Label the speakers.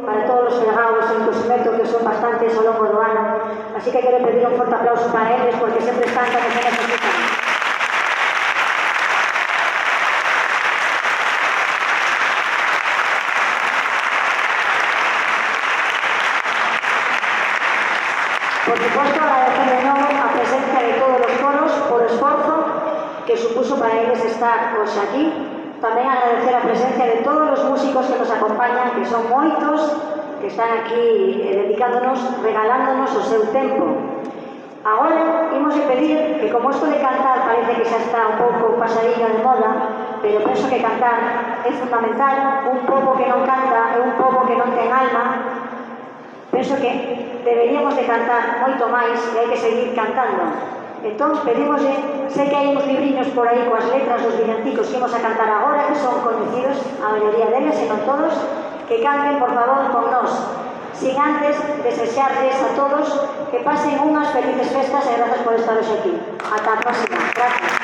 Speaker 1: para todos os fregados en Cosimeto, que son bastantes ao longo do ano. Así que quero pedir un forte aplauso para eles, porque sempre están cando se necesitan. Por suposto, agradecer de novo a presencia de todos os coros por o esforzo que supuso para eles estar hoxe aquí. Tamén agradecer a presencia de todos os músicos que nos acompañan, que son moitos, que están aquí dedicándonos, regalándonos o seu tempo. Agora, imos de pedir que, como isto de cantar parece que xa está un pouco pasadillo de moda, pero penso que cantar é fundamental. Un pobo que non canta é un pobo que non ten alma. Penso que deberíamos de cantar moito máis e hai que seguir cantando. Entón, pedimoslle, sei que hai uns libriños por aí coas letras dos villancicos que imos a cantar agora, que son coñecidos, a maioría deles, e non todos, que canten, por favor, con nós, sin antes desexarles a todos que pasen unhas felices festas e grazas por estar hoxe aquí. Ata a próxima. Gracias.